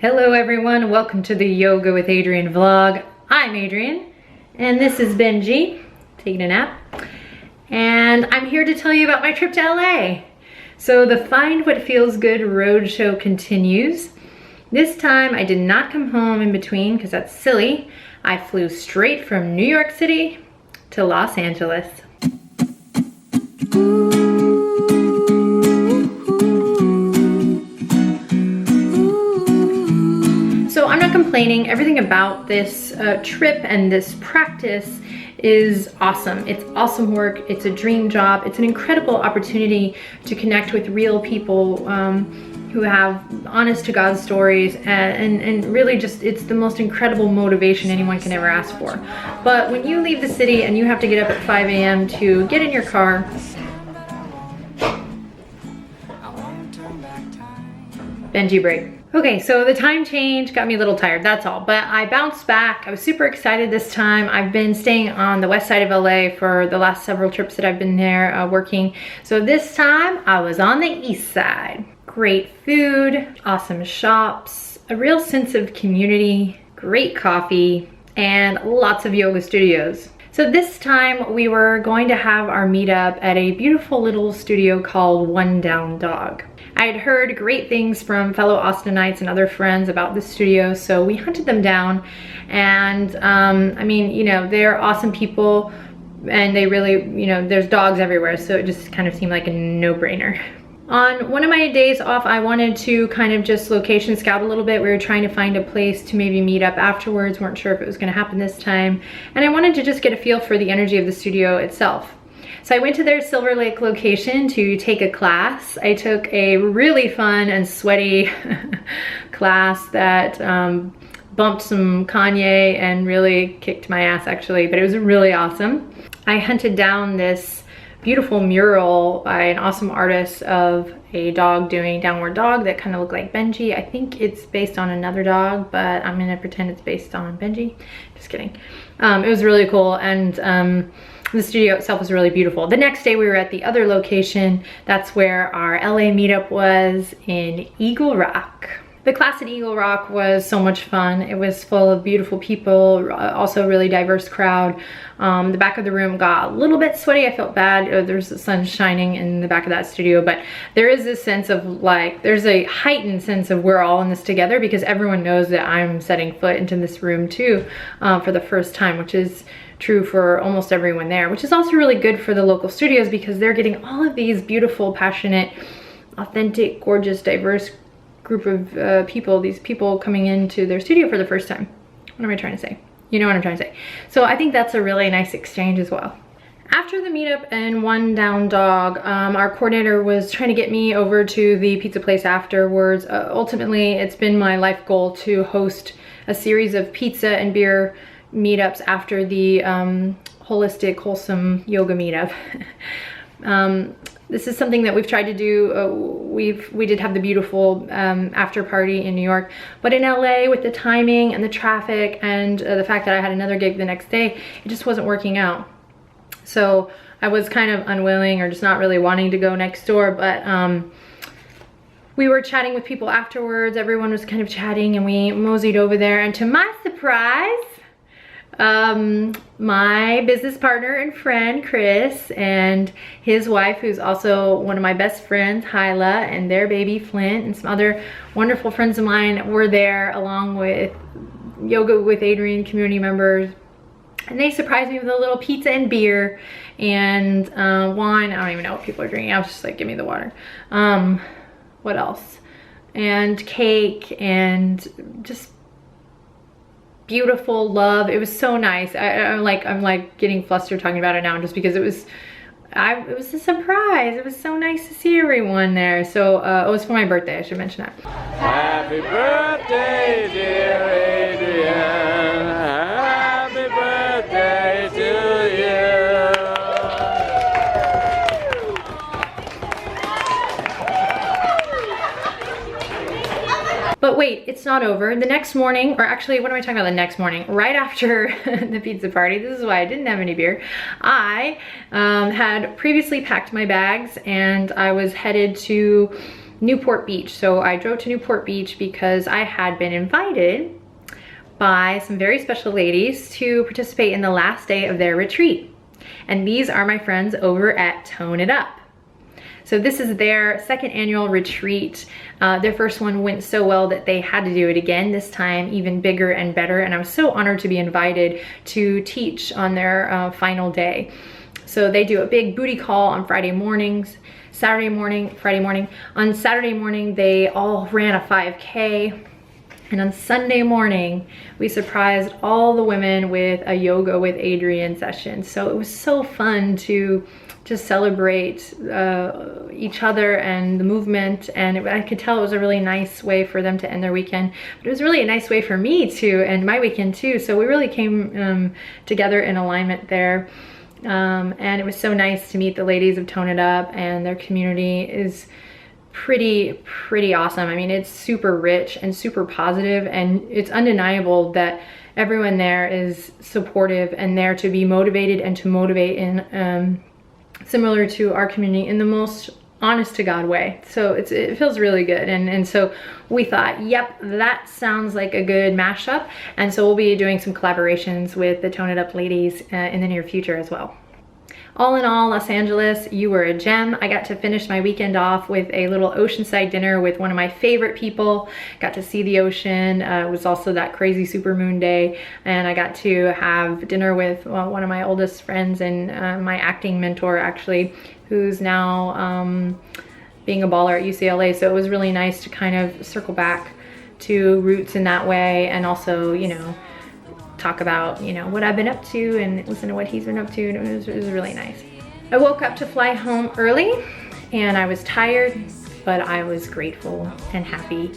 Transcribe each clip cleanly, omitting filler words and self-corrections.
Hello everyone, welcome to the Yoga with Adriene vlog. I'm Adriene, and this is Benji, taking a nap. And I'm here to tell you about my trip to LA. So the Find What Feels Good roadshow continues. This time I did not come home in between because that's silly. I flew straight from New York City to Los Angeles. So I'm not complaining. Everything about this trip and this practice is awesome. It's awesome work. It's a dream job. It's an incredible opportunity to connect with real people who have honest to God stories, and really just, it's the most incredible motivation anyone can ever ask for. But when you leave the city and you have to get up at 5 a.m. to get in your car, Benji break. Okay, so the time change got me a little tired, that's all. But I bounced back. I was super excited this time. I've been staying on the west side of LA for the last several trips that I've been there working. So this time I was on the east side. Great food, awesome shops, a real sense of community, great coffee, and lots of yoga studios. So this time we were going to have our meetup at a beautiful little studio called One Down Dog. I had heard great things from fellow Austinites and other friends about this studio, so we hunted them down. And I mean, you know, they're awesome people, and they really, you know, there's dogs everywhere, so it just kind of seemed like a no-brainer. On one of my days off, I wanted to kind of just location scout a little bit. We were trying to find a place to maybe meet up afterwards. Weren't sure if it was gonna happen this time. And I wanted to just get a feel for the energy of the studio itself. So I went to their Silver Lake location to take a class. I took a really fun and sweaty class that bumped some Kanye and really kicked my ass actually, but it was really awesome. I hunted down this beautiful mural by an awesome artist of a dog doing downward dog that kind of looked like Benji. I think it's based on another dog, but I'm gonna pretend it's based on Benji. Just kidding. It was really cool, and the studio itself was really beautiful. The next day we were at the other location. That's where our LA meetup was, in Eagle Rock. The class at Eagle Rock was so much fun. It was full of beautiful people, also a really diverse crowd. The back of the room got a little bit sweaty. I felt bad. There's the sun shining in the back of that studio, but there is this sense of like, there's a heightened sense of we're all in this together, because everyone knows that I'm setting foot into this room too for the first time, which is true for almost everyone there, which is also really good for the local studios because they're getting all of these beautiful, passionate, authentic, gorgeous, diverse group of people, these people coming into their studio for the first time. What am I trying to say? You know what I'm trying to say. So I think that's a really nice exchange as well. After the meetup and One Down Dog, our coordinator was trying to get me over to the pizza place afterwards. Ultimately, it's been my life goal to host a series of pizza and beer meetups after the holistic, wholesome yoga meetup. This is something that we've tried to do. We did have the beautiful after party in New York, but in LA with the timing and the traffic and the fact that I had another gig the next day, it just wasn't working out. So I was kind of unwilling or just not really wanting to go next door, but we were chatting with people afterwards. Everyone was kind of chatting and we moseyed over there, and to my surprise, my business partner and friend Chris and his wife, who's also one of my best friends, Hyla, and their baby Flint, and some other wonderful friends of mine were there, along with Yoga with Adriene community members. And they surprised me with a little pizza and beer and wine. I don't even know what people are drinking. I was just like, give me the water. What else? And cake and just beautiful love. It was so nice. I'm like getting flustered talking about it now, just because it was a surprise. It was so nice to see everyone there. So it was for my birthday, I should mention that. Happy birthday, dear Adriene. Happy birthday to you. But wait, it's not over. The next morning, or actually, what am I talking about the next morning? Right after the pizza party, this is why I didn't have any beer, I had previously packed my bags and I was headed to Newport Beach. So I drove to Newport Beach because I had been invited by some very special ladies to participate in the last day of their retreat. And these are my friends over at Tone It Up. So this is their second annual retreat. Their first one went so well that they had to do it again, this time even bigger and better. And I'm so honored to be invited to teach on their final day. So they do a big booty call on Friday mornings, Saturday morning, Friday morning. On Saturday morning, they all ran a 5K. And on Sunday morning, we surprised all the women with a yoga with Adriene session. So it was so fun to just celebrate each other and the movement. And I could tell it was a really nice way for them to end their weekend. But it was really a nice way for me to end my weekend too. So we really came together in alignment there. And it was so nice to meet the ladies of Tone It Up, and their community is pretty awesome. I mean, it's super rich and super positive, and it's undeniable that everyone there is supportive and there to be motivated and to motivate in similar to our community in the most honest to God way. So it feels really good. And so we thought, yep, that sounds like a good mashup. And so we'll be doing some collaborations with the Tone It Up ladies in the near future as well. All in all, Los Angeles, you were a gem. I got to finish my weekend off with a little oceanside dinner with one of my favorite people. Got to see the ocean. It was also that crazy supermoon day. And I got to have dinner with one of my oldest friends and my acting mentor, actually, who's now being a baller at UCLA. So it was really nice to kind of circle back to roots in that way, and also, you know, talk about, you know, what I've been up to and listen to what he's been up to. And it was really nice. I woke up to fly home early, and I was tired, but I was grateful and happy.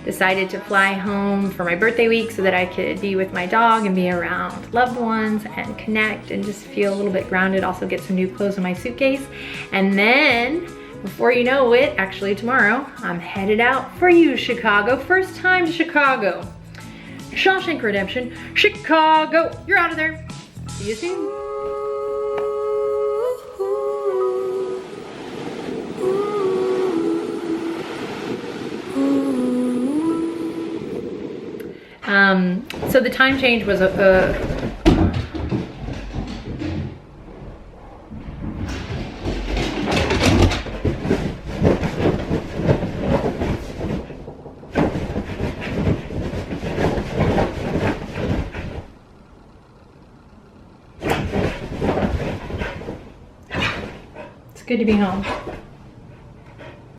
Decided to fly home for my birthday week so that I could be with my dog and be around loved ones and connect and just feel a little bit grounded. Also get some new clothes in my suitcase. And then, before you know it, actually tomorrow, I'm headed out for you, Chicago. First time to Chicago. Shawshank Redemption, Chicago. You're out of there. See you soon. So the time change was it's good to be home.